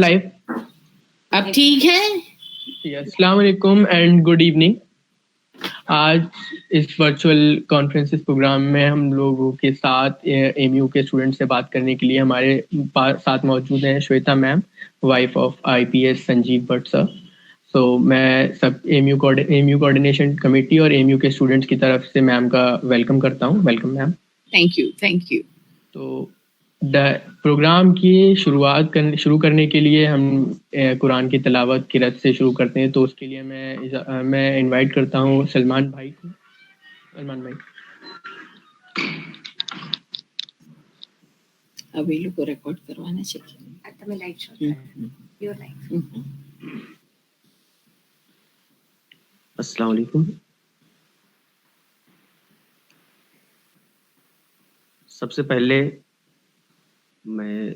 Live. अब ठीक है। अस्सलाम वालेकुम एंड गुड इवनिंग। आज इस वर्चुअल कॉन्फ्रेंसिस प्रोग्राम में हम लोगों के साथ एमयू के स्टूडेंट से बात करने के लिए हमारे साथ मौजूद हैं Shweta ma'am, wife of IPS Sanjiv Bhatt sir. So मैं सब एमयू कोऑर्डिनेशन कमेटी और एमयू के स्टूडेंट्स की तरफ से मैम का वेलकम करता हूँ। Welcome ma'am. Thank you. तो प्रोग्राम की शुरू करने के लिए हम कुरान की तिलावत किरत से शुरू करते हैं। तो उसके लिए मैं इनवाइट करता हूँ सलमान भाई को। सलमान भाई अभी लोग को रिकॉर्ड करवाना चाहिए। अस्सलाम वालेकुम। सबसे पहले मैं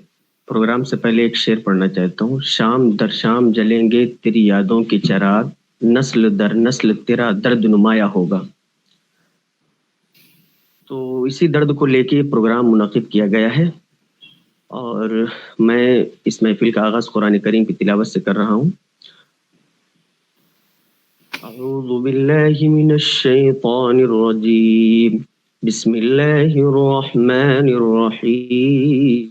प्रोग्राम से पहले एक शेर पढ़ना चाहता हूँ। शाम दर शाम जलेंगे तेरी यादों के चिराग, नस्ल दर नस्ल तेरा दर्द नुमाया होगा। तो इसी दर्द को लेके प्रोग्राम मुनाकिद किया गया है और मैं इस महफिल का आगाज कुरान करीम की तिलावत से कर रहा हूँ। अऊज़ु बिल्लाहि मिनश शैतानिर रजीम, बिस्मिल्लाहिर रहमानिर रहीम।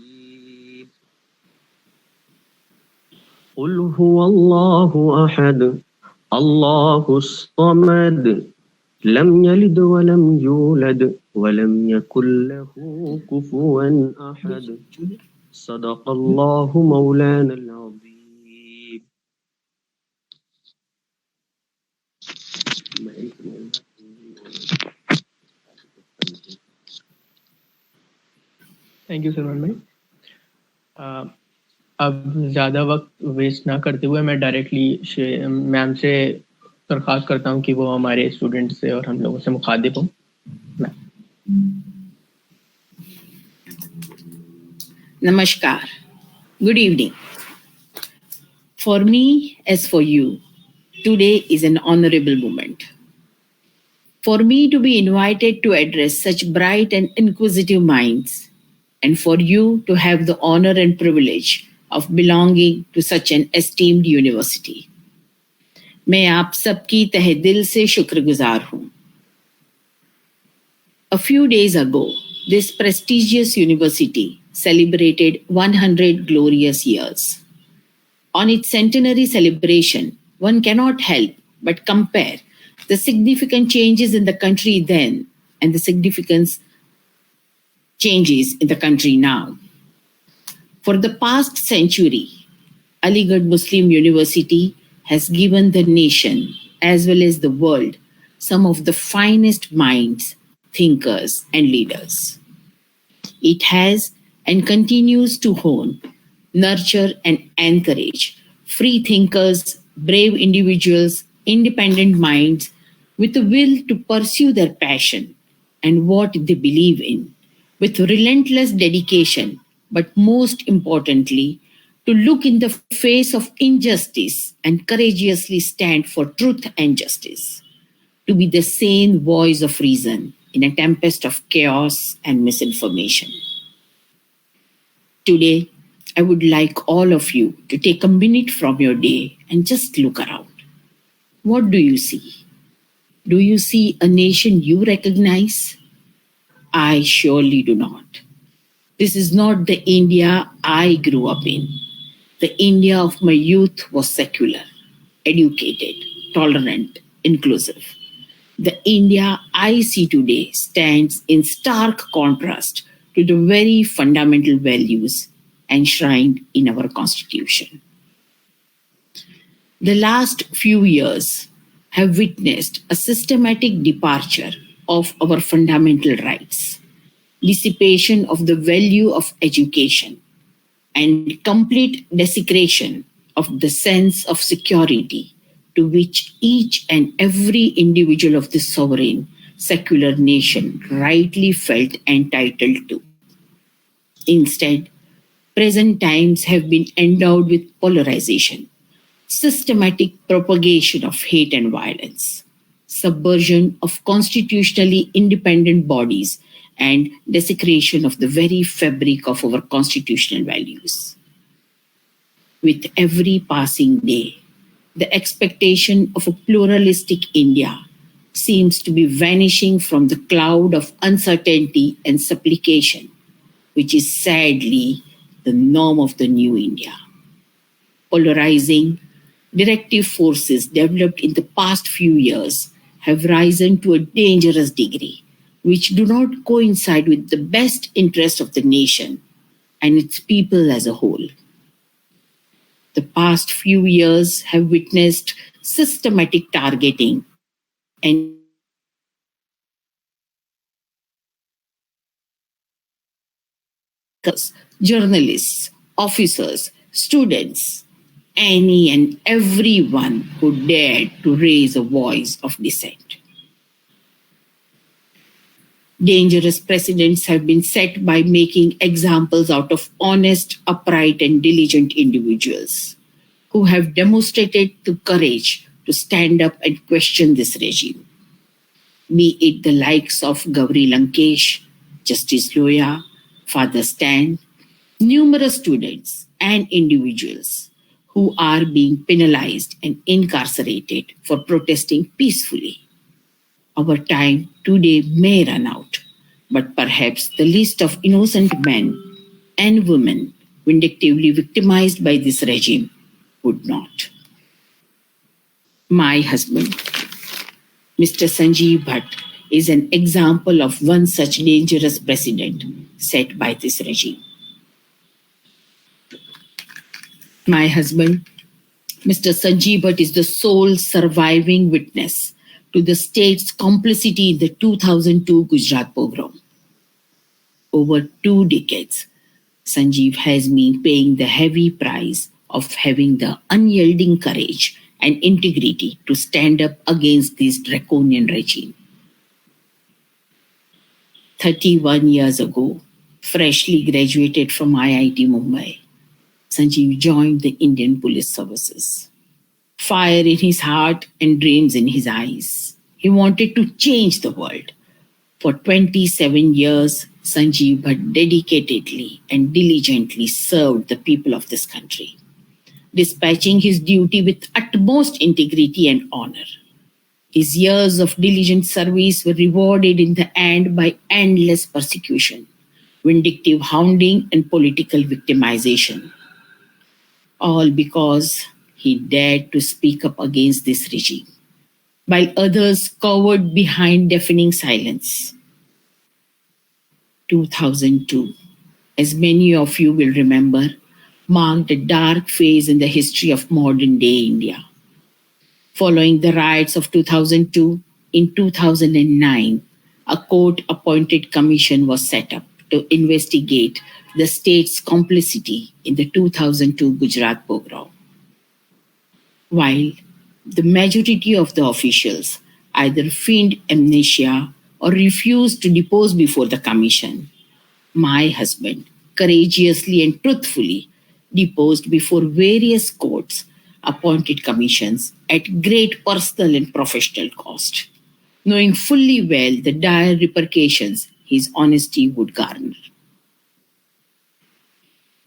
कुल हुवल्लाहु अहद, अल्लाहुस समद, लम यलिद वलम यूलद वलम यकुल लहू कुफुवन अहद। सदक़ल्लाहु मौलानल अज़ीम। थैंक यू सलमान भाई। अब ज़्यादा वक्त वेस्ट ना करते हुए मैं डायरेक्टली मैम से दरख्वास्त करता हूँ कि वो हमारे स्टूडेंट से और हम लोगों से मुखातिब हों। Namaskar. Good evening. For me, as for you, today is an honorable moment. For me to be invited to address such bright and inquisitive minds, and for you to have the honor and privilege of belonging to such an esteemed university. मैं आप सबकी तहे दिल से शुक्रगुजार हूँ। A few days ago, this prestigious university celebrated 100 glorious years. On its centenary celebration, one cannot help but compare the significant changes in the country then and the significant changes in the country now. For the past century, Aligarh Muslim University has given the nation as well as the world some of the finest minds, thinkers, and leaders. It has and continues to hone, nurture, and encourage free thinkers, brave individuals, independent minds with a will to pursue their passion and what they believe in, with relentless dedication, but most importantly, to look in the face of injustice and courageously stand for truth and justice, to be the sane voice of reason in a tempest of chaos and misinformation. Today, I would like all of you to take a minute from your day and just look around. What do you see? Do you see a nation you recognize? I surely do not. This is not the India I grew up in. The India of my youth was secular, educated, tolerant, inclusive. The India I see today stands in stark contrast to the very fundamental values enshrined in our Constitution. The last few years have witnessed a systematic departure of our fundamental rights, dissipation of the value of education, and complete desecration of the sense of security to which each and every individual of this sovereign, secular nation rightly felt entitled to. Instead, present times have been endowed with polarization, systematic propagation of hate and violence, subversion of constitutionally independent bodies, and desecration of the very fabric of our constitutional values. With every passing day, the expectation of a pluralistic India seems to be vanishing from the cloud of uncertainty and supplication, which is sadly the norm of the new India. Polarizing, directive forces developed in the past few years have risen to a dangerous degree, which do not coincide with the best interest of the nation and its people as a whole. The past few years have witnessed systematic targeting and journalists, officers, students, any and everyone who dared to raise a voice of dissent. Dangerous precedents have been set by making examples out of honest, upright, and diligent individuals who have demonstrated the courage to stand up and question this regime. Be it the likes of Gauri Lankesh, Justice Loya, Father Stan, numerous students and individuals who are being penalized and incarcerated for protesting peacefully. Our time today may run out, but perhaps the list of innocent men and women vindictively victimized by this regime would not. My husband, Mr. Sanjeev Bhatt, is an example of one such dangerous precedent set by this regime. My husband, Mr. Sanjeev Bhatt, is the sole surviving witness to the state's complicity in the 2002 Gujarat pogrom. Over 2 decades, Sanjeev has been paying the heavy price of having the unyielding courage and integrity to stand up against this draconian regime. 31 years ago, freshly graduated from IIT Mumbai, Sanjeev joined the Indian Police Services. Fire in his heart and dreams in his eyes. He wanted to change the world. For 27 years, Sanjeev Bhatt dedicatedly and diligently served the people of this country, dispatching his duty with utmost integrity and honor. His years of diligent service were rewarded in the end by endless persecution, vindictive hounding, and political victimization. All because he dared to speak up against this regime, while others cowered behind deafening silence. 2002, as many of you will remember, marked a dark phase in the history of modern-day India. Following the riots of 2002, in 2009, a court-appointed commission was set up to investigate the state's complicity in the 2002 Gujarat pogrom. While the majority of the officials either feigned amnesia or refused to depose before the commission, my husband courageously and truthfully deposed before various courts appointed commissions at great personal and professional cost, knowing fully well the dire repercussions his honesty would garner.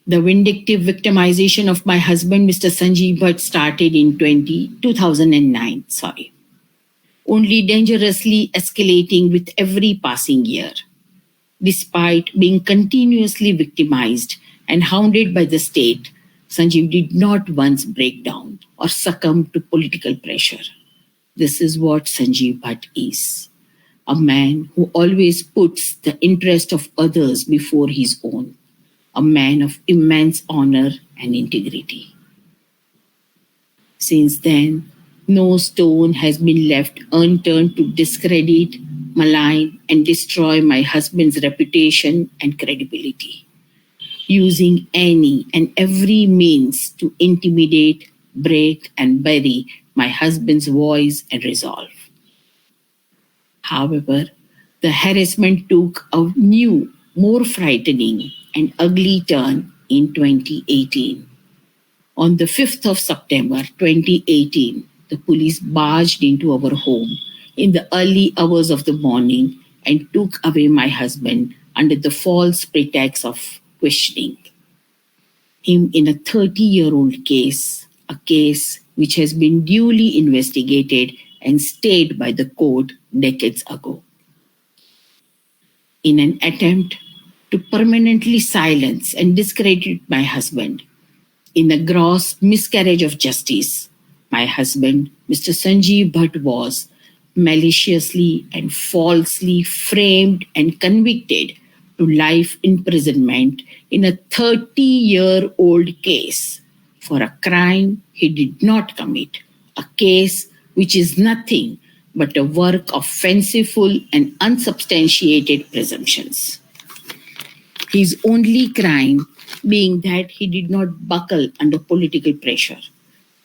The vindictive victimization of my husband, Mr. Sanjeev Bhatt, started in 2009, only dangerously escalating with every passing year. Despite being continuously victimized and hounded by the state, Sanjeev did not once break down or succumb to political pressure. This is what Sanjeev Bhatt is, a man who always puts the interest of others before his own, a man of immense honor and integrity. Since then, no stone has been left unturned to discredit, malign, and destroy my husband's reputation and credibility, using any and every means to intimidate, break, and bury my husband's voice and resolve. However, the harassment took a new, more frightening and ugly turn in 2018. On the 5th of September 2018, the police barged into our home in the early hours of the morning and took away my husband under the false pretext of questioning. him in a 30-year-old case, a case which has been duly investigated and stayed by the court decades ago. In an attempt to permanently silence and discredit my husband, in a gross miscarriage of justice, my husband, Mr. Sanjeev Bhatt, was maliciously and falsely framed and convicted to life imprisonment in a 30-year-old case for a crime he did not commit, a case which is nothing but a work of fanciful and unsubstantiated presumptions. His only crime being that he did not buckle under political pressure,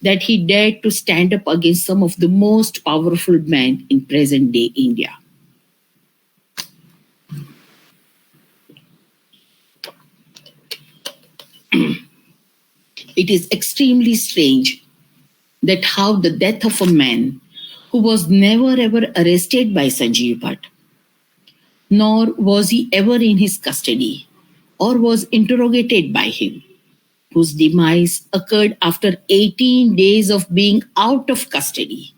that he dared to stand up against some of the most powerful men in present-day India. It is extremely strange that how the death of a man who was never ever arrested by Sanjeev Bhatt, nor was he ever in his custody or was interrogated by him, whose demise occurred after 18 days of being out of custody,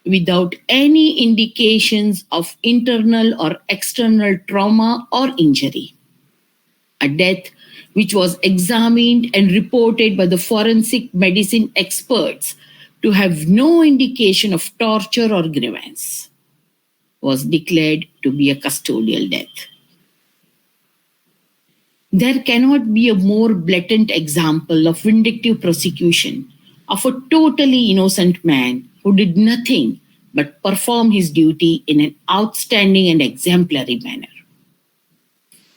without any indications of internal or external trauma or injury. A death which was examined and reported by the forensic medicine experts to have no indication of torture or grievance, was declared to be a custodial death. There cannot be a more blatant example of vindictive prosecution of a totally innocent man who did nothing but perform his duty in an outstanding and exemplary manner.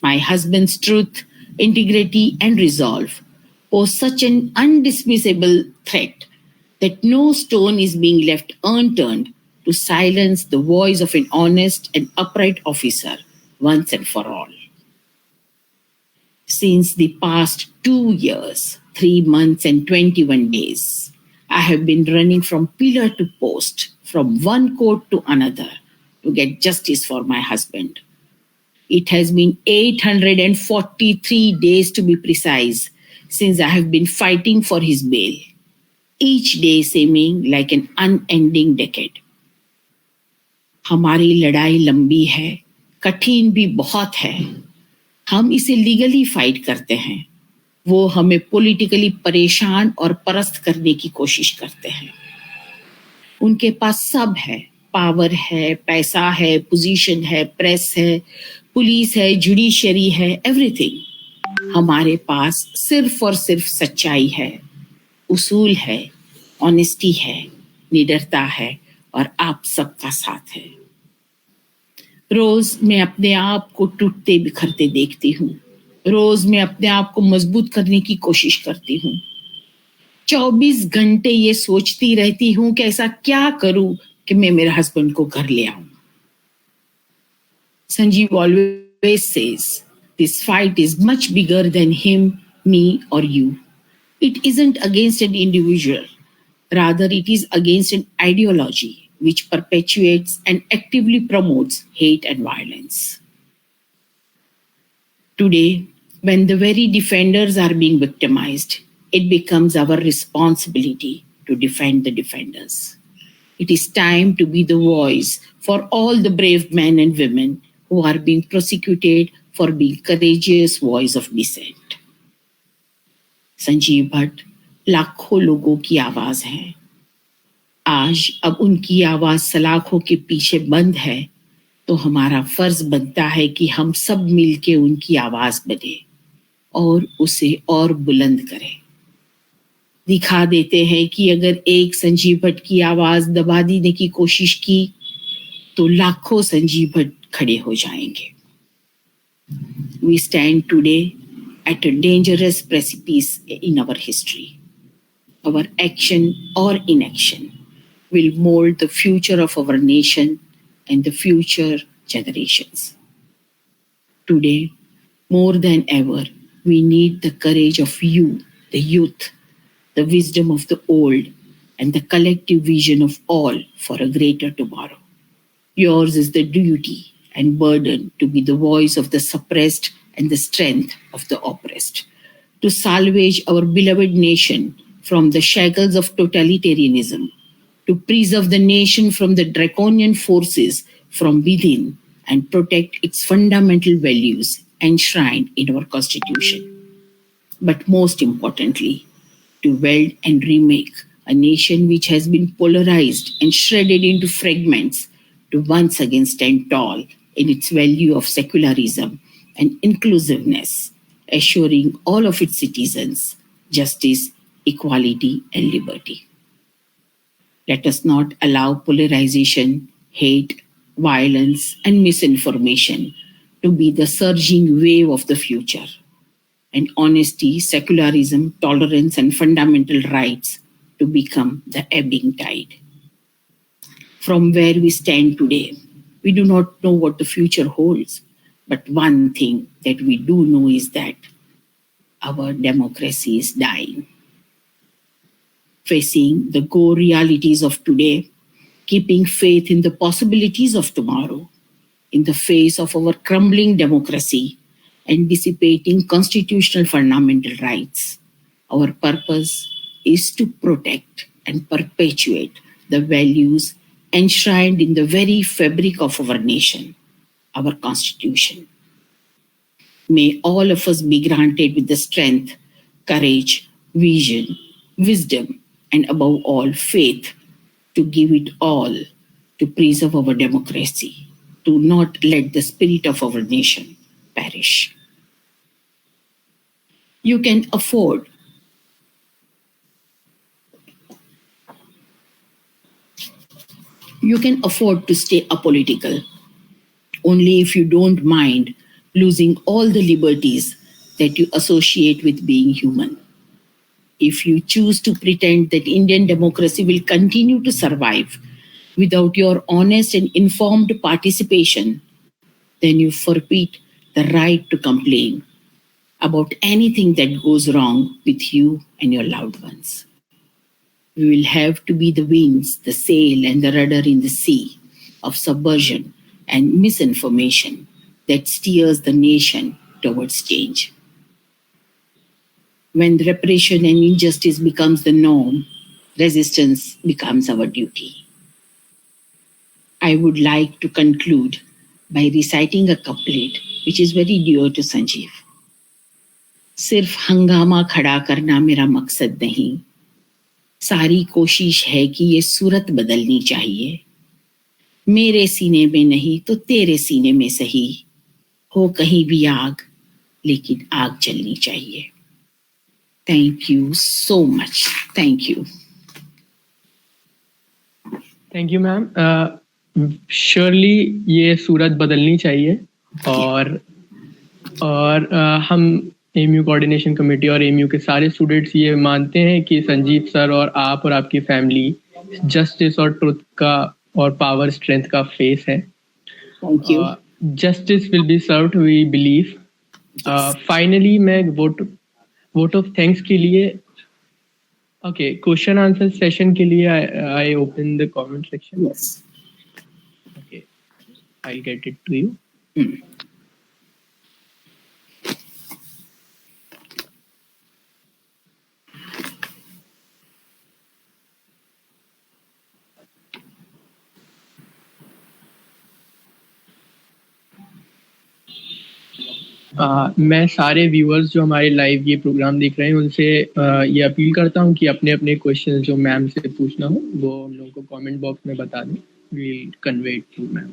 My husband's truth, integrity, and resolve pose such an undismissible threat that no stone is being left unturned to silence the voice of an honest and upright officer once and for all. Since the past 2 years, 3 months, and 21 days, I have been running from pillar to post, from one court to another, to get justice for my husband. It has been 843 days, to be precise, since I have been fighting for his bail, each day seeming like an unending decade. हमारी लड़ाई लंबी है, कठिन भी बहुत है. हम इसे लीगली फाइट करते हैं, वो हमें पॉलिटिकली परेशान और परस्त करने की कोशिश करते हैं. उनके पास सब है, पावर है, पैसा है, पोजीशन है, प्रेस है, पुलिस है, जुडिशरी है, एवरीथिंग. हमारे पास सिर्फ और सिर्फ सच्चाई है, उसूल है, ऑनेस्टी है, निडरता है और आप सबका साथ है. रोज मैं अपने आप को टूटते बिखरते देखती हूँ. रोज मैं अपने आप को मजबूत करने की कोशिश करती हूँ. 24 घंटे ये सोचती रहती हूँ कि ऐसा क्या करूं कि मैं मेरे हस्बैंड को घर ले आऊं. Sanjeev always says, this fight is much bigger than him, me, or you. It isn't against an individual. Rather, it is against an ideology which perpetuates and actively promotes hate and violence. Today, when the very defenders are being victimized, it becomes our responsibility to defend the defenders. It is time to be the voice for all the brave men and women who are being prosecuted for being courageous voice of dissent. Sanjeev Bhatt लाखों लोगों की आवाज है. आज अब उनकी आवाज सलाखों के पीछे बंद है, तो हमारा फर्ज बनता है कि हम सब मिलके उनकी आवाज बने और उसे और बुलंद करें. दिखा देते हैं कि अगर एक संजीव भट्ट की आवाज दबा देने की कोशिश की तो लाखों संजीव भट्ट खड़े हो जाएंगे. We stand today at a dangerous precipice in our history. Our action or inaction will mold the future of our nation and the future generations. Today, more than ever, we need the courage of you, the youth, the wisdom of the old, and the collective vision of all for a greater tomorrow. Yours is the duty and burden to be the voice of the suppressed and the strength of the oppressed, to salvage our beloved nation from the shackles of totalitarianism, to preserve the nation from the draconian forces from within and protect its fundamental values enshrined in our Constitution. But most importantly, to weld and remake a nation which has been polarized and shredded into fragments to once again stand tall in its value of secularism and inclusiveness, assuring all of its citizens justice, equality, and liberty. Let us not allow polarization, hate, violence, and misinformation to be the surging wave of the future, and honesty, secularism, tolerance, and fundamental rights to become the ebbing tide. From where we stand today, we do not know what the future holds, but one thing that we do know is that our democracy is dying. Facing the gore realities of today, keeping faith in the possibilities of tomorrow, in the face of our crumbling democracy and dissipating constitutional fundamental rights, our purpose is to protect and perpetuate the values enshrined in the very fabric of our nation, our Constitution. May all of us be granted with the strength, courage, vision, wisdom, and above all, faith to give it all to preserve our democracy, to not let the spirit of our nation perish. You can afford to stay apolitical only if you don't mind losing all the liberties that you associate with being human. If you choose to pretend that Indian democracy will continue to survive without your honest and informed participation, then you forfeit the right to complain about anything that goes wrong with you and your loved ones. We will have to be the winds, the sail, and the rudder in the sea of subversion and misinformation that steers the nation towards change. When repression and injustice becomes the norm, resistance becomes our duty. I would like to conclude by reciting a couplet which is very dear to Sanjeev. सिर्फ हंगामा खड़ा करना मेरा मकसद नहीं, सारी कोशिश है कि ये सूरत बदलनी चाहिए। मेरे सीने में नहीं तो तेरे सीने में सही, हो कहीं भी आग लेकिन आग जलनी चाहिए। Thank you so much. Thank you. Thank you, ma'am. Surely ये सूरत बदलनी चाहिए और हम एमयू कोऑर्डिनेशन कमेटी और एमयू के सारे स्टूडेंट्स ये मानते हैं कि संजीव सर और आप और आपकी फैमिली जस्टिस और ट्रुथ का और पावर स्ट्रेंथ का फेस है। Thank you. Justice will be served, we believe. Finally मैं वोट ऑफ थैंक्स के लिए क्वेश्चन आंसर सेशन के लिए I open the comment section. Yes. Okay, I'll get it to you. मैं सारे व्यूअर्स जो हमारे लाइव ये प्रोग्राम देख रहे हैं उनसे ये अपील करता हूँ कि अपने अपने क्वेश्चन जो मैम से पूछना हो वो हम लोगों को कमेंट बॉक्स में बता दें, we'll convey it to ma'am.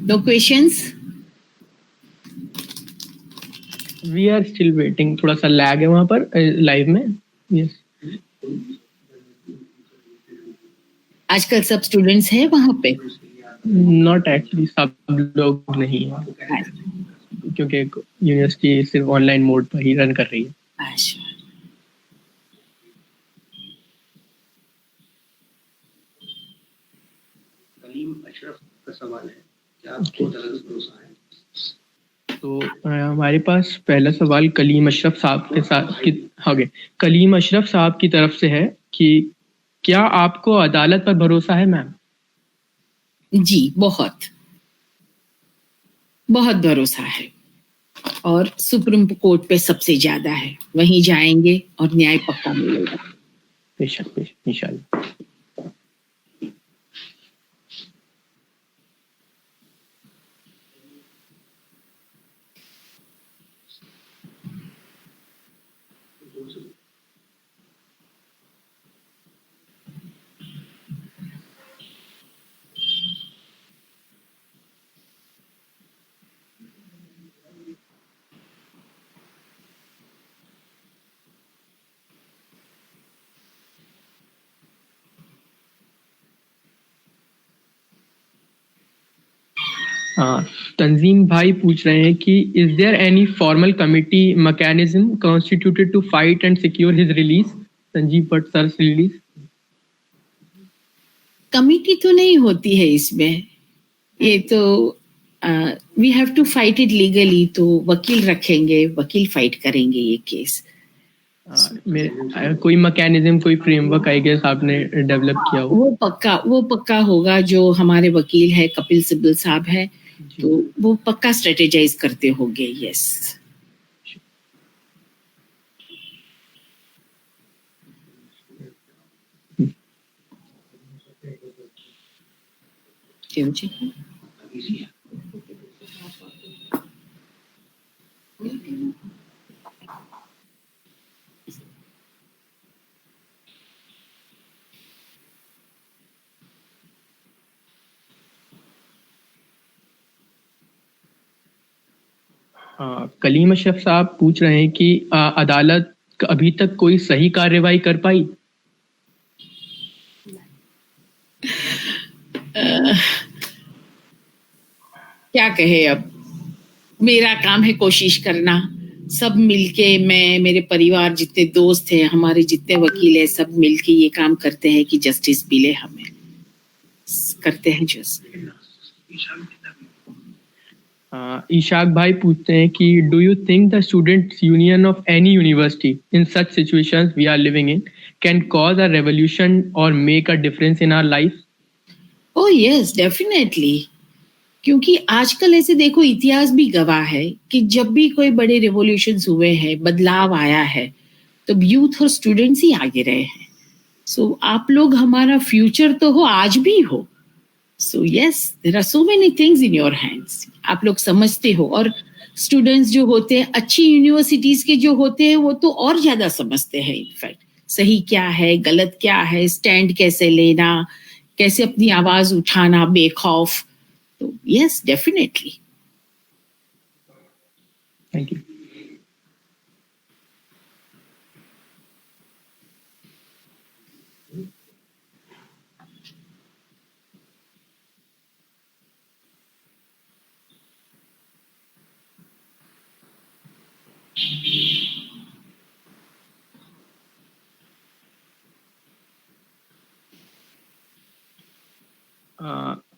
No questions? We are still waiting, थोड़ा सा लैग है वहाँ पर लाइव में। Yes. आजकल सब स्टूडेंट्स हैं वहां पे? नॉट एक्चुअली, सब लोग नहीं है, क्योंकि यूनिवर्सिटी सिर्फ ऑनलाइन मोड पर ही रन कर रही है। अच्छा। कलीम अशरफ का सवाल है, क्या आपको भरोसा है? तो हमारे पास पहला सवाल कलीम अशरफ साहब के साथ कलीम अशरफ साहब की तरफ से है कि क्या आपको अदालत पर भरोसा है मैम? जी, बहुत बहुत भरोसा है, और सुप्रीम कोर्ट पे सबसे ज्यादा है। वहीं जाएंगे और न्याय पक्का मिलेगा। बेशक इंशाल्लाह। तंजीम भाई पूछ रहे हैं कि is there any formal committee mechanism constituted to fight and secure his release, Sanjiv Bhatt sir release? Committee तो नहीं होती है इसमें, ये तो we have to fight it legally. तो वकील रखेंगे, वकील फाइट करेंगे ये केस। कोई मैकेनिज्म, कोई फ्रेमवर्क आई गेस आपने डेवलप किया हो? वो पक्का होगा। जो हमारे वकील है कपिल सिब्बल साहब है, तो वो पक्का स्ट्रेटेजाइज करते होंगे। यस। कलीम अशरफ साहब पूछ रहे हैं कि अदालत अभी तक कोई सही कार्रवाई कर पाई? क्या कहे, अब मेरा काम है कोशिश करना। सब मिलके, मैं, मेरे परिवार, जितने दोस्त हैं, हमारे जितने वकील हैं, सब मिलके ये काम करते हैं कि जस्टिस मिले। हमें करते हैं जस्टिस। इशाक भाई पूछते हैं कि do you think the students union of any university in such situations we are living in can cause a revolution और make a difference in our life? Oh yes, definitely. क्योंकि आजकल ऐसे देखो, इतिहास भी गवाह है कि जब भी कोई बड़े रेवोल्यूशंस हुए हैं, बदलाव आया है, तो यूथ और स्टूडेंट्स ही आगे रहे हैं। सो आप लोग हमारा फ्यूचर तो हो, आज भी हो। So yes, there are so many things in your hands. आप लोग समझते हो, और स्टूडेंट्स जो होते हैं, अच्छी यूनिवर्सिटीज के जो होते हैं, वो तो और ज्यादा समझते हैं इनफैक्ट, सही क्या है, गलत क्या है, स्टैंड कैसे लेना, कैसे अपनी आवाज उठाना बेखौफ। तो yes, definitely. Thank you.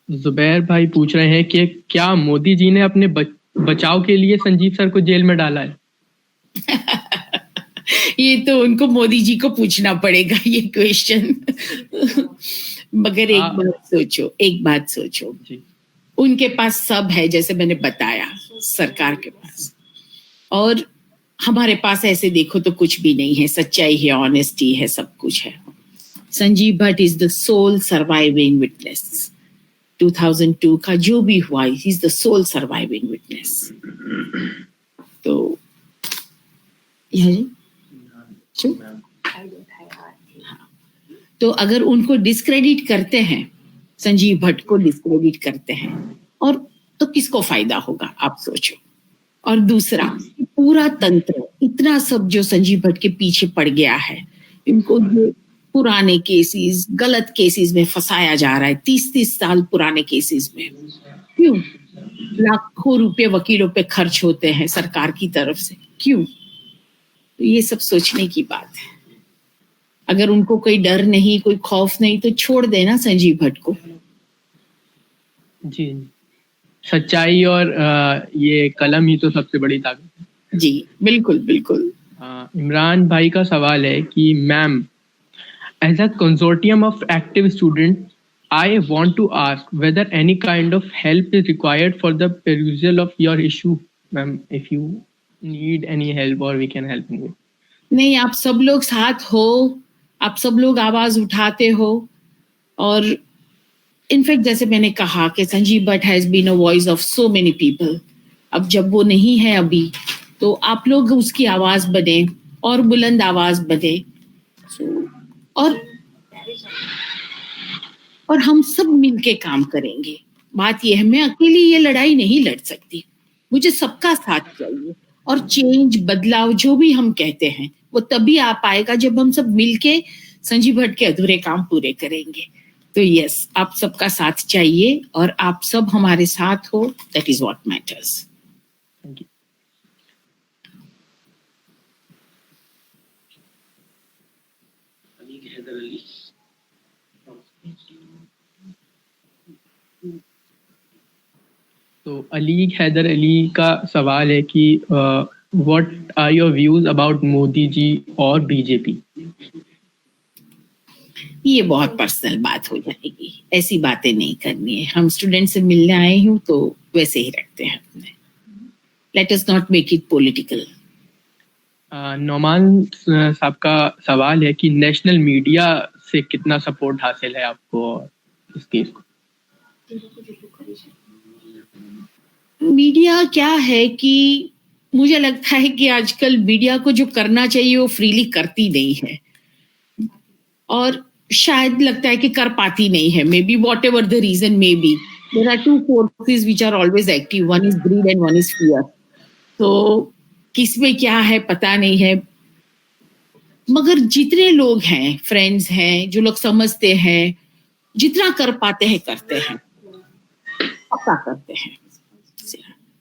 Zubair भाई पूछ रहे हैं कि क्या मोदी जी ने अपने बचाव के लिए संजीव सर को जेल में डाला है? ये तो उनको मोदी जी को पूछना पड़ेगा ये क्वेश्चन। मगर एक बात सोचो जी। उनके पास सब है, जैसे मैंने बताया, सरकार के पास, और हमारे पास ऐसे देखो तो कुछ भी नहीं है। सच्चाई है, ऑनेस्टी है, सब कुछ है। Sanjiv Bhatt is the sole surviving witness. 2002 का जो भी हुआ, he is the sole surviving witness. तो तो अगर उनको डिस्क्रेडिट करते हैं, संजीव भट्ट को डिस्क्रेडिट करते हैं, और तो किसको फायदा होगा, आप सोचो। और दूसरा, पूरा तंत्र, इतना सब जो संजीव भट्ट के पीछे पड़ गया है, इनको पुराने केसेस, गलत केसेस में फंसाया जा रहा है, 30-30 साल पुराने केसेस में। क्यों? लाखों रुपए वकीलों पे खर्च होते हैं सरकार की तरफ से, क्यों? तो ये सब सोचने की बात है। अगर उनको कोई डर नहीं, कोई खौफ नहीं, तो छोड़ देना संजीव भट्ट को। जी, सच्चाई और ये कलम ही तो सबसे बड़ी ताकत है। जी बिल्कुल बिल्कुल। इमरान भाई का सवाल है कि ma'am, as a consortium of active student, I want to ask whether any kind of help is required for the perusal of your issue, ma'am. If you need any help, or we can help you. नहीं, आप सब लोग साथ हो, आप सब लोग आवाज उठाते हो, और इनफैक्ट जैसे मैंने कहा कि Sanjiv Bhatt has been a voice of so many people. अब जब वो नहीं है अभी, तो आप लोग उसकी आवाज बने और बुलंद आवाज बने। और हम सब मिलके काम करेंगे। बात यह है, मैं अकेली ये लड़ाई नहीं लड़ सकती, मुझे सबका साथ चाहिए। और चेंज, बदलाव जो भी हम कहते हैं, वो तभी आ पाएगा जब हम सब मिलके संजीव भट्ट के अधूरे काम पूरे करेंगे। तो यस, आप सबका साथ चाहिए और आप सब हमारे साथ हो, that is what matters. Thank you. तो अली हैदर अली का सवाल है कि what are your views about Modi ji और बीजेपी? ये बहुत पर्सनल बात हो जाएगी, ऐसी बातें नहीं करनी है। हम स्टूडेंट से मिलने आए हूँ तो वैसे ही रखते हैं अपने। Let us not make it political. Nauman साहब का सवाल है कि नेशनल मीडिया से कितना सपोर्ट हासिल है आपको इस केस को? मीडिया क्या है कि मुझे लगता है कि आजकल मीडिया को जो करना चाहिए वो फ्रीली करती नहीं है, और शायद लगता है कि कर पाती नहीं है। Maybe whatever the reason maybe, there are two forces which are always active, one is greed and one is fear. तो किसमें क्या है पता नहीं है, मगर जितने लोग हैं, फ्रेंड्स हैं, जो लोग समझते हैं, जितना कर पाते हैं करते हैं, पक्का करते हैं।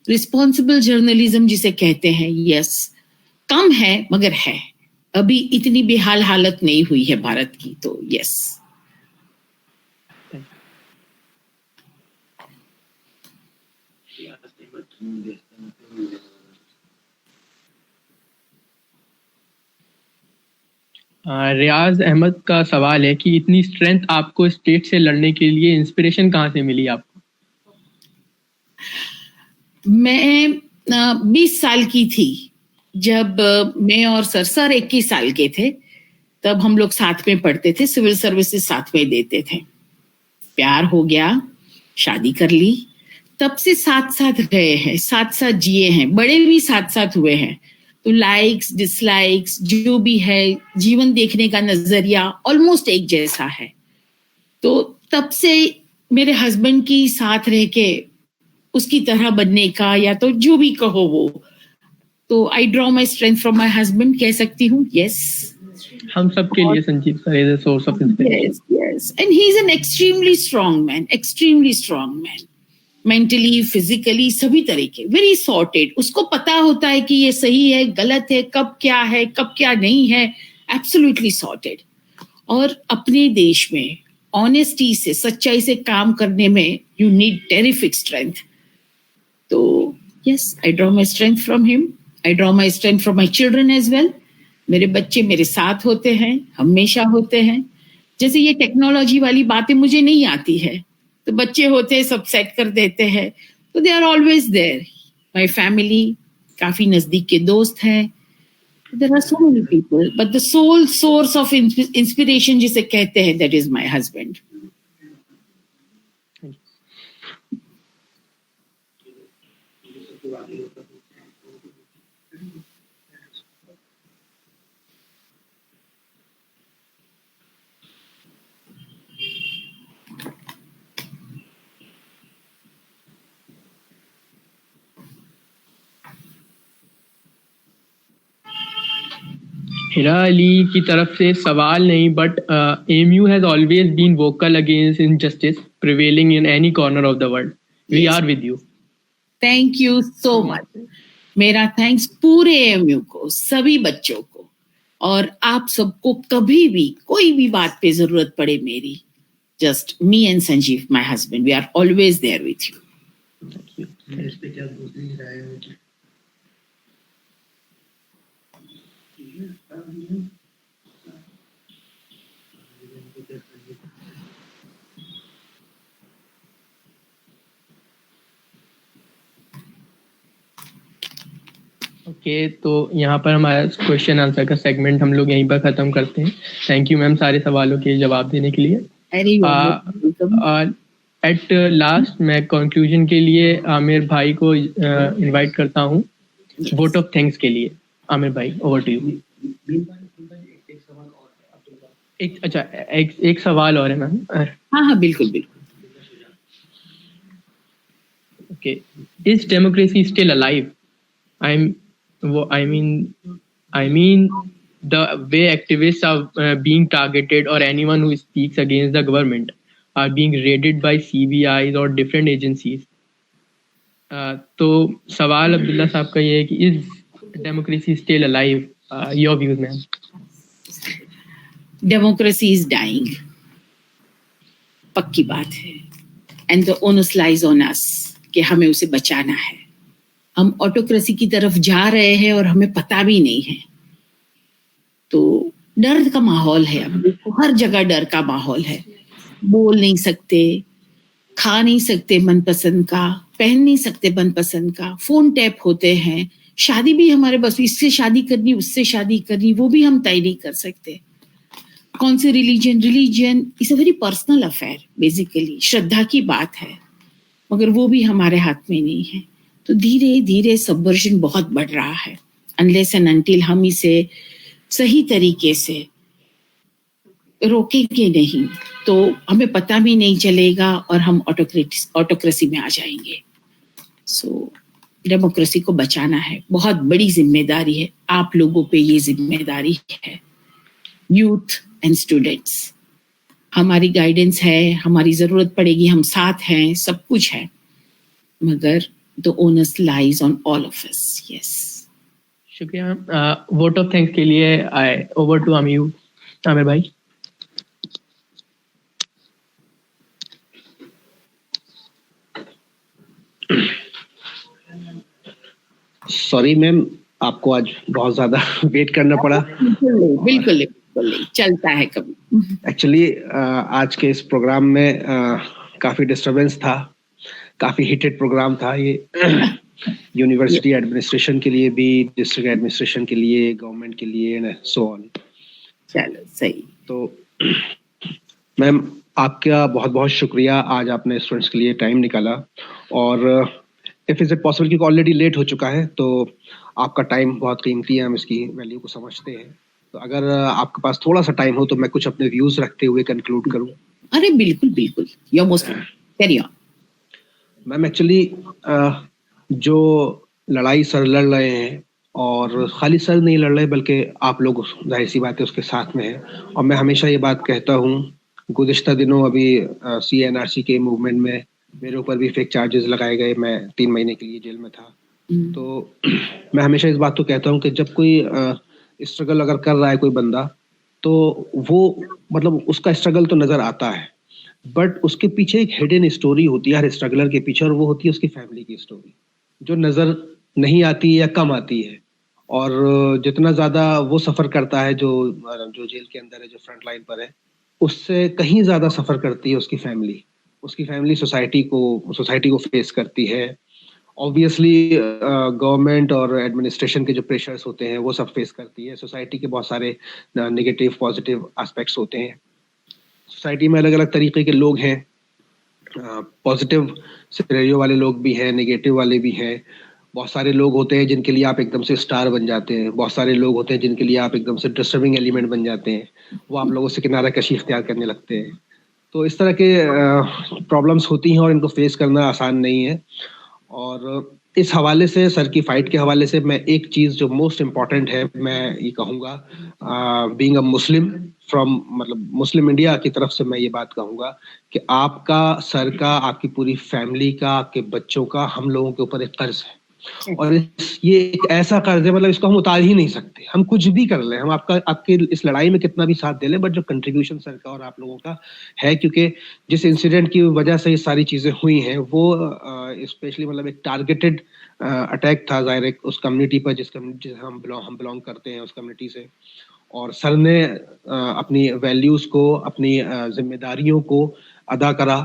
रिस्पॉन्सिबल जर्नलिज्म जिसे कहते हैं, यस, कम है मगर है। अभी इतनी बेहाल हालत नहीं हुई है भारत की, तो यस। रियाज अहमद का सवाल है कि इतनी स्ट्रेंथ आपको स्टेट से लड़ने के लिए इंस्पिरेशन कहाँ से मिली आपको? मैं 20 साल की थी जब मैं और सर 21 साल के थे, तब हम लोग साथ में पढ़ते थे, सिविल सर्विसेज साथ में देते थे। प्यार हो गया, शादी कर ली, तब से साथ साथ रहे हैं, साथ साथ जिए हैं, बड़े भी साथ साथ हुए हैं। तो लाइक्स डिसलाइक्स जो भी है, जीवन देखने का नजरिया ऑलमोस्ट एक जैसा है। तो तब से मेरे हस्बैंड की साथ रह के उसकी तरह बनने का, या तो जो भी कहो वो, तो आई draw my strength from my husband, कह सकती हूँ। यस, हम सब के लिए Sanjeev sir is a source of inspiration. Yes, and he is an extremely strong man, extremely strong man, mentally, physically, सभी तरीके, वेरी सॉर्टेड। उसको पता होता है कि ये सही है, गलत है, कब क्या है, कब क्या नहीं है, एब्सोल्युटली सॉर्टेड। और अपने देश में ऑनेस्टी से, सच्चाई से काम करने में यू नीड टेरिफिक स्ट्रेंथ। तो yes, I draw my strength from him, I draw my strength from my children as well. मेरे बच्चे मेरे साथ होते हैं, हमेशा होते हैं। जैसे ये टेक्नोलॉजी वाली बातें मुझे नहीं आती है, तो बच्चे होते हैं, सब सेट कर देते हैं, तो they are always there. My family, काफी नजदीक के दोस्त हैं, there are so many people, but the sole source of inspiration जिसे कहते हैं, that is my husband. Hira Ali की तरफ से सवाल नहीं, but AMU has always been vocal against injustice prevailing in any corner of the world. We are with you. Thank you so much. मेरा thanks पूरे एमयू को, सभी बच्चों को, और आप सबको कभी भी कोई भी बात पे जरूरत पड़े मेरी, just me and Sanjiv my husband, we are always there with you. इस पे क्या दूसरी राय है? ओके, तो यहाँ पर हमारा क्वेश्चन आंसर का सेगमेंट हम लोग यहीं पर ख़त्म करते हैं. थैंक यू मैम सारे सवालों के जवाब देने के लिए. एट लास्ट मैं कंक्लूजन के लिए आमिर भाई को इनवाइट करता हूँ वोट ऑफ थैंक्स के लिए. आमिर भाई, ओवर टू यू. एक सवाल और है मैम. हाँ बिल्कुल बिल्कुल. Okay, is democracy still alive? I mean the way activists are being targeted, or anyone who speaks against the government are being raided by CBIs or different agencies. तो सवाल अब्दुल्ला साहब का ये है कि is democracy still alive? Your views, ma'am. Democracy is dying. पक्की बात है. And the onus lies on us कि हमें उसे बचाना है. हम ऑटोक्रेसी की तरफ जा रहे हैं और हमें पता भी नहीं है. तो डर का माहौल है. अब हर जगह डर का माहौल है. बोल नहीं सकते, खा नहीं सकते मनपसंद का, पहन नहीं सकते मनपसंद का, फोन टैप होते हैं, शादी भी हमारे बस, इससे शादी करनी उससे शादी करनी वो भी हम तय नहीं कर सकते. कौन से religion is a very personal affair. Basically श्रद्धा की बात है, मगर वो भी हमारे हाथ में नहीं है. तो धीरे धीरे सबवर्जन बहुत बढ़ रहा है. अनलेस एंड अनटिल हम इसे सही तरीके से रोकेंगे नहीं तो हमें पता भी नहीं चलेगा और हम ऑटोक्रेसी में आ जाएंगे. सो डेमोक्रेसी को बचाना है, बहुत बड़ी जिम्मेदारी है. आप लोगों पे ये जिम्मेदारी है, यूथ एंड स्टूडेंट्स. हमारी गाइडेंस है, हमारी जरूरत पड़ेगी, हम साथ हैं, सब कुछ है, मगर the onus lies on all of us. Yes. शुक्रिया. वोट ऑफ थैंक्स के लिए ओवर टू आमिर भाई. सॉरी मैम, आपको आज बहुत ज्यादा वेट करना पड़ा. बिल्कुल चलता है कभी. एक्चुअली आज के इस प्रोग्राम में काफी डिस्टरबेंस था. काफी हिटेड प्रोग्राम था ये. यूनिवर्सिटी एडमिनिस्ट्रेशन के लिए भी, डिस्ट्रिक्ट एडमिनिस्ट्रेशन के लिए, गवर्नमेंट के लिए, सो ऑन. चलो सही. तो मैम आपका बहुत बहुत शुक्रिया, आज आपने स्टूडेंट्स के लिए टाइम निकाला. और इफ इज इट पॉसिबल, क्योंकि ऑलरेडी लेट हो चुका है, तो आपका टाइम बहुत कीमती है, हम इसकी वैल्यू को समझते हैं. तो अगर आपके पास थोड़ा सा टाइम हो तो मैं कुछ अपने व्यूज रखते हुए कंक्लूड करूं. अरे बिल्कुल, you are most carry on. Ma'am actually जो लड़ाई सर लड़ रहे हैं, और खाली सर नहीं लड़ रहे बल्कि आप लोग जाहिर सी बात है उसके साथ में है. और मैं हमेशा ये बात कहता हूँ, गुज़िश्ता दिनों अभी CNRC के मूवमेंट में मेरे ऊपर भी फेक चार्जेस लगाए गए. मैं 3 महीने के लिए जेल में था. तो मैं हमेशा इस बात को कहता हूँ कि जब कोई स्ट्रगल अगर कर रहा है कोई बंदा, तो वो मतलब उसका स्ट्रगल तो नज़र आता है, बट उसके पीछे एक हिडन स्टोरी होती है हर स्ट्रगलर के पीछे, और वो होती है उसकी फैमिली की स्टोरी, जो नज़र नहीं आती है या कम आती है. और जितना ज़्यादा वो सफ़र करता है, जो जेल के अंदर है, जो फ्रंट लाइन पर है, उससे कहीं ज़्यादा सफ़र करती है उसकी फैमिली सोसाइटी को फेस करती है. ऑब्वियसली गवर्नमेंट और एडमिनिस्ट्रेशन के जो प्रेशर्स होते हैं वो सब फेस करती है. सोसाइटी के बहुत सारे नेगेटिव पॉजिटिव एस्पेक्ट्स होते हैं. सोसाइटी में अलग अलग तरीके के लोग हैं, पॉजिटिव सिनेरियो वाले लोग भी हैं, नेगेटिव वाले भी हैं. बहुत सारे लोग होते हैं जिनके लिए आप एकदम से स्टार बन जाते हैं, बहुत सारे लोग होते हैं जिनके लिए आप एकदम से डिस्टर्बिंग एलिमेंट बन जाते हैं, वो आप लोगों से किनारा कशी इख्तियार करने लगते हैं. तो इस तरह के प्रॉब्लम्स होती हैं और इनको फेस करना आसान नहीं है. और इस हवाले से, सर की फाइट के हवाले से, मैं एक चीज जो मोस्ट इम्पॉर्टेंट है मैं ये कहूँगा, बीइंग अ मुस्लिम फ्रॉम, मतलब मुस्लिम इंडिया की तरफ से मैं ये बात कहूँगा कि आपका, सर का, आपकी पूरी फैमिली का, आपके बच्चों का हम लोगों के ऊपर एक कर्ज है। और ये एक ऐसा कर्ज है, मतलब इसको हम उतार ही नहीं सकते। हम कुछ भी कर लें, हम आपके इस लड़ाई में कितना भी साथ दे लें, बट जो कंट्रीब्यूशन सर का और आप लोगों का है, क्योंकि जिस इंसिडेंट की वजह से ये सारी चीजें हुई हैं वो स्पेशली मतलब एक टारगेटेड अटैक था जाहिर उस कम्युनिटी पर जिस कम्युनिटी से हम बिलोंग करते हैं, उस कम्युनिटी से। और सर ने अपनी वैल्यूज को, अपनी जिम्मेदारियों को अदा करा।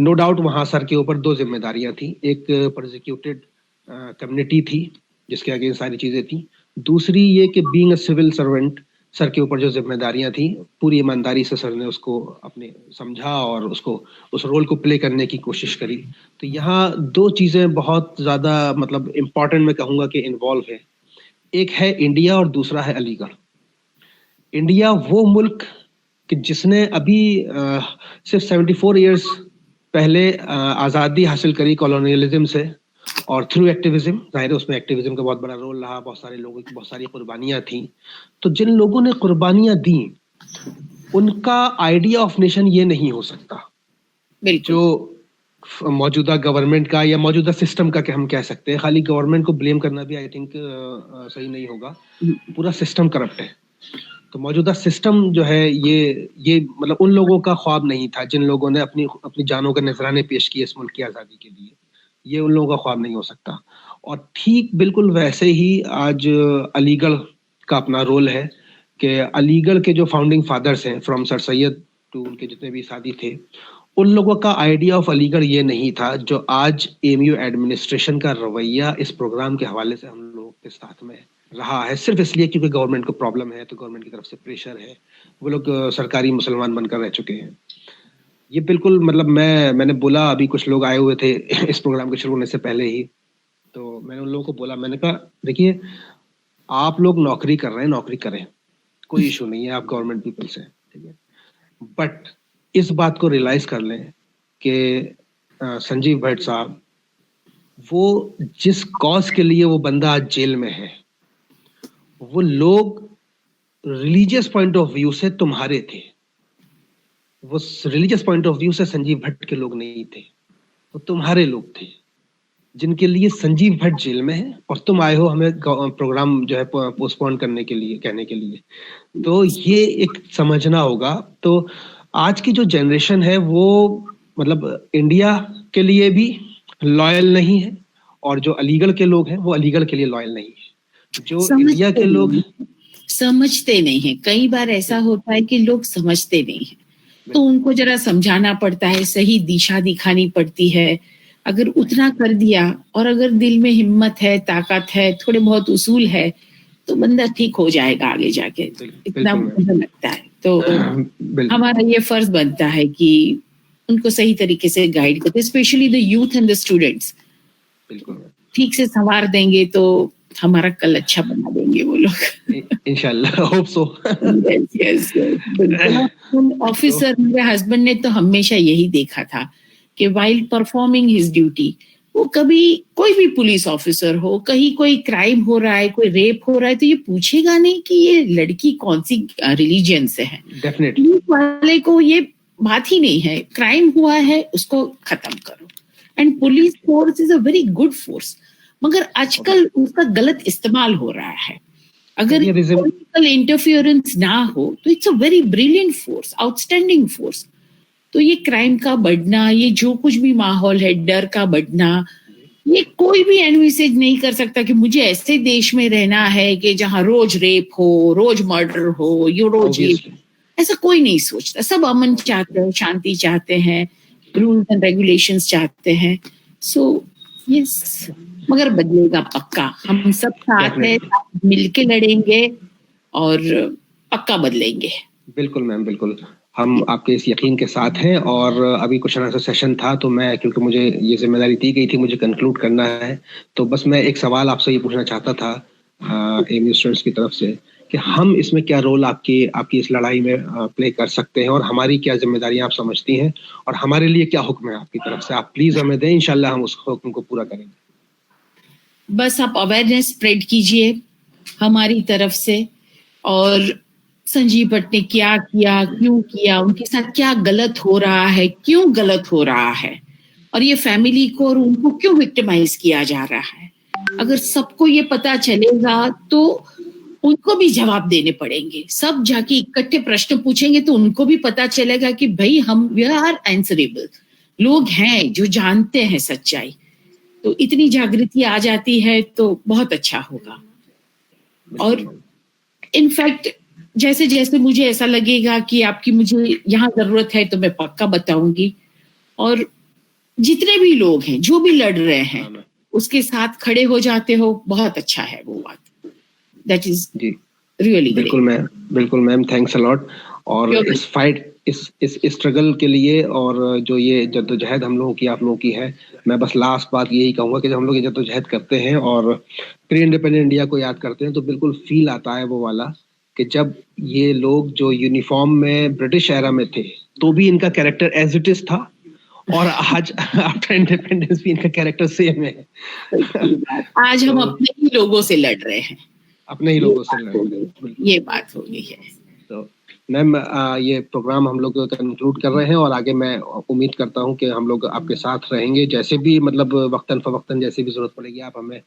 नो डाउट वहां सर के ऊपर दो जिम्मेदारियां थी, एक प्रोसिक्यूटेड कम्युनिटी थी जिसके आगे सारी चीजें थी, दूसरी ये कि being a civil servant sir के ऊपर जो जिम्मेदारियां थी पूरी ईमानदारी से सर ने उसको अपने समझा और उसको उस रोल को प्ले करने की कोशिश करी। तो यहाँ दो चीजें बहुत ज्यादा मतलब इम्पोर्टेंट मैं कहूँगा कि इन्वॉल्व है। एक है इंडिया और दूसरा है अलीगढ़। इंडिया वो मुल्क कि जिसने अभी सिर्फ 74 इयर्स पहले आज़ादी हासिल करी कॉलोनियलिज्म से, और थ्रू एक्टिविज्म, जाहिर है उसमें एक्टिविज्म का बहुत बड़ा रोल रहा, बहुत सारे लोगों की बहुत सारी कुर्बानियां थी। तो जिन लोगों ने कुर्बानियां दी उनका आइडिया ऑफ नेशन ये नहीं हो सकता जो मौजूदा गवर्नमेंट का या मौजूदा सिस्टम का, कि हम कह सकते हैं। खाली गवर्नमेंट को ब्लेम करना भी आई थिंक सही नहीं होगा, पूरा सिस्टम करप्ट है। तो मौजूदा सिस्टम जो है ये मतलब उन लोगों का ख्वाब नहीं था जिन लोगों ने अपनी जानों के नजराने पेश किए इस मुल्क की आज़ादी के लिए, ये उन लोगों का ख्वाब नहीं हो सकता। और ठीक बिल्कुल वैसे ही आज अलीगढ़ का अपना रोल है कि अलीगढ़ के जो फाउंडिंग फादर्स हैं, फ्रॉम सर सैयद टू उनके जितने भी साथी थे, उन लोगों का आइडिया ऑफ अलीगढ़ ये नहीं था जो आज एमयू एडमिनिस्ट्रेशन का रवैया इस प्रोग्राम के हवाले से हम लोगों के साथ में रहा है, सिर्फ इसलिए क्योंकि गवर्नमेंट को प्रॉब्लम है, तो गवर्नमेंट की तरफ से प्रेशर है, वो लोग सरकारी मुसलमान बनकर रह चुके हैं। ये बिल्कुल मतलब मैंने बोला, अभी कुछ लोग आए हुए थे इस प्रोग्राम के शुरू होने से पहले ही, तो मैंने उन लोगों को बोला, मैंने कहा देखिए आप लोग नौकरी कर रहे हैं, नौकरी करें, कोई इशू नहीं है, आप गवर्नमेंट पीपल से, ठीक है, बट इस बात को रियलाइज कर लें कि संजीव भट्ट साहब, वो जिस कॉज के लिए वो बंदा आज जेल में है, वो लोग रिलीजियस पॉइंट ऑफ व्यू से तुम्हारे थे, वो रिलीजियस पॉइंट ऑफ व्यू से संजीव भट्ट के लोग नहीं थे, वो तुम्हारे लोग थे जिनके लिए संजीव भट्ट जेल में है और तुम आए हो हमें प्रोग्राम जो है पोस्टपोन करने के लिए, कहने के लिए। तो ये एक समझना होगा। तो आज की जो जनरेशन है वो मतलब इंडिया के लिए भी लॉयल नहीं है, और जो अलीगढ़ के लोग हैं वो अलीगढ़ के लिए लॉयल नहीं है। जो इंडिया के लोग समझते नहीं है, कई बार ऐसा होता है कि लोग समझते नहीं है, तो उनको जरा समझाना पड़ता है, सही दिशा दिखानी पड़ती है। अगर उतना कर दिया और अगर दिल में हिम्मत है, ताकत है, थोड़े बहुत उसूल है, तो बंदा ठीक हो जाएगा आगे जाके, इतना मुझे लगता है। तो हमारा ये फर्ज बनता है कि उनको सही तरीके से गाइड करते, specially the youth and the students. ठीक से संवार देंगे तो हमारा कल अच्छा बना देंगे वो लोग, इंशाल्लाह, होप सो। यस, ऑफिसर, मेरे हस्बैंड ने तो हमेशा यही देखा था कि वाइल परफॉर्मिंग हिज ड्यूटी, वो कभी कोई भी पुलिस ऑफिसर हो, कहीं कोई क्राइम हो रहा है, कोई रेप हो रहा है, तो ये पूछेगा नहीं कि ये लड़की कौन सी रिलीजन से है। डेफिनेटली वाले को ये बात ही नहीं है, क्राइम हुआ है उसको खत्म करो। And police force is a very good force, मगर आजकल उसका गलत इस्तेमाल हो रहा है। अगर पॉलिटिकल इंटरफियरेंस ना हो तो it's a very brilliant force, outstanding force. तो ये क्राइम का बढ़ना, ये जो कुछ भी माहौल है, डर का बढ़ना, ये कोई भी एनविसेज नहीं कर सकता कि मुझे ऐसे देश में रहना है कि जहां रोज रेप हो, रोज मर्डर हो, यो रोज ये, ऐसा कोई नहीं सोचता। सब अमन चाहते हैं, शांति चाहते हैं, रूल्स एंड रेगुलेशंस चाहते हैं। सो यस, मगर बदलेगा पक्का, हम सब साथ हैं, मिलके लड़ेंगे और पक्का बदलेंगे। बिल्कुल मैम, बिल्कुल, हम आपके इस यकीन के साथ हैं। और अभी क्वेश्चन आंसर सेशन था, तो मैं, क्योंकि मुझे ये जिम्मेदारी दी गई थी, मुझे कंक्लूड करना है, तो बस मैं एक सवाल आपसे ये पूछना चाहता था एमयू स्टूडेंट्स की तरफ से कि हम इसमें क्या रोल आपकी इस लड़ाई में प्ले कर सकते हैं, और हमारी क्या जिम्मेदारियां आप समझती हैं, और हमारे लिए क्या हुक्म है आपकी तरफ से, आप प्लीज हमें दें, इंशाल्लाह हम उस हुक्म को पूरा करेंगे। बस आप अवेयरनेस स्प्रेड कीजिए हमारी तरफ से, और संजीव भट्ट ने क्या किया, क्यों किया, उनके साथ क्या गलत हो रहा है, क्यों गलत हो रहा है, और ये फैमिली को और उनको क्यों विक्टिमाइज किया जा रहा है। अगर सबको ये पता चलेगा तो उनको भी जवाब देने पड़ेंगे। सब जाके इकट्ठे प्रश्न पूछेंगे तो उनको भी पता चलेगा कि भाई हम वी आर आंसरेबल लोग हैं जो जानते हैं सच्चाई। तो इतनी जागृति आ जाती है तो बहुत अच्छा होगा। और इनफैक्ट जैसे जैसे मुझे ऐसा लगेगा कि आपकी मुझे यहाँ जरूरत है तो मैं पक्का बताऊंगी, और जितने भी लोग हैं जो भी लड़ रहे हैं उसके साथ खड़े हो जाते हो, बहुत अच्छा है वो बात। दैट इज रियली बिल्कुल मैम, थैंक्स अ लॉट। और इस फाइट, इस स्ट्रगल के लिए, और जो ये जद्दोजहद हम लोगों की, आप लोगों की है, मैं बस लास्ट बात यही कहूंगा कि जब हम लोग ये जद्दोजहद करते हैं और प्री इंडिपेंडेंट इंडिया को याद करते हैं तो बिल्कुल फील आता है वो वाला कि जब ये लोग जो यूनिफॉर्म में ब्रिटिश एरा में थे तो भी इनका कैरेक्टर एज इट इज था, और आज आफ्टर इंडिपेंडेंस भी इनका कैरेक्टर सेम है। आज हम अपने ही लोगों से लड़ रहे हैं, अपने ही लोगों से लड़ रहे हैं, ये बात हो गई है। तो मैम ये प्रोग्राम हम लोग कंक्लूड कर रहे हैं, और आगे मैं उम्मीद करता हूं कि हम लोग आपके साथ रहेंगे, जैसे भी मतलब वक्तन फवक्तन जैसे भी जरूरत पड़ेगी आप हमें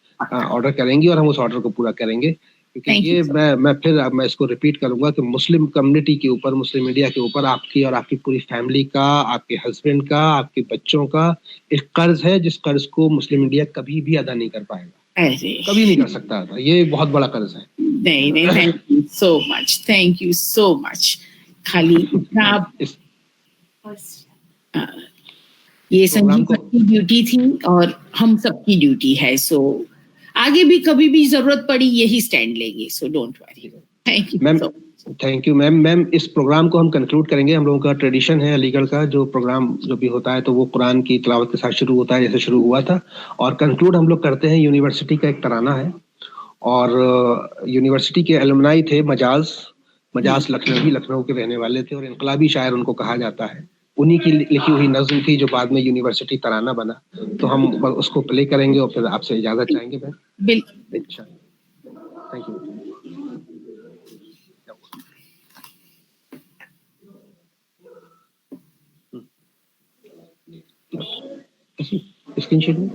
ऑर्डर करेंगे और हम उस ऑर्डर को पूरा करेंगे। क्योंकि ये मैं इसको रिपीट करूंगा कि मुस्लिम कम्युनिटी के ऊपर, मुस्लिम मीडिया के ऊपर आपकी और आपकी पूरी फैमिली का, आपके हस्बैंड का, आपके बच्चों का एक कर्ज है, जिस कर्ज को मुस्लिम मीडिया कभी भी अदा नहीं कर पाएगा, कभी नहीं कर सकता था। ये बहुत बड़ा कर्ज है। नहीं, thank you so much, thank you so much. खाली आप ये संजीव भट्ट की ड्यूटी थी और हम सबकी ड्यूटी है। सो आगे भी कभी भी जरूरत पड़ी यही स्टैंड लेंगे, so don't worry. Thank you ma'am. Thank you ma'am. Ma'am इस प्रोग्राम को हम कंक्लूड करेंगे। हम लोगों का ट्रेडिशन है अलीगढ़ का, जो प्रोग्राम जो भी होता है तो वो कुरान की तिलावत के साथ शुरू होता है, जैसे शुरू हुआ था, और कंक्लूड हम लोग करते हैं। यूनिवर्सिटी का एक तराना है, और यूनिवर्सिटी के एलुमनाई थे मजाज लखनऊ के रहने वाले थे, और इनकलाबी शायर उनको कहा जाता है। उन्हीं की लिखी हुई नज्म थी जो बाद में यूनिवर्सिटी तराना बना। तो हम उसको प्ले करेंगे और फिर आपसे इजाजत चाहेंगे मैम। बिल्कुल। अच्छा, थैंक यू। स्क्रीनशॉट में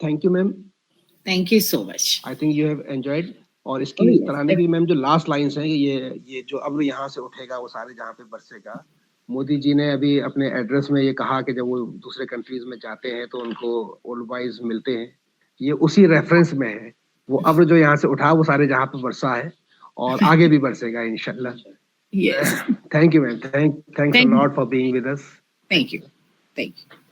thank you ma'am, Thank you so much. I think you have enjoyed. और इसकी तराने की मैम जो लास्ट लाइंस हैं कि ये जो अब यहाँ से उठेगा वो सारे जहाँ पे बरसेगा। मोदी जी ने अभी अपने एड्रेस में ये कहा कि जब वो दूसरे कंट्रीज में जाते हैं तो उनको ओल्ड बॉयज मिलते हैं, ये उसी रेफरेंस में है। वो अब जो यहाँ से उठा वो सारे जहाँ पे बरसा है और आगे भी बरसेगा इंशाल्लाह। Yes. Thank you ma'am, thanks a lot for being with us. Thank you. Thank you.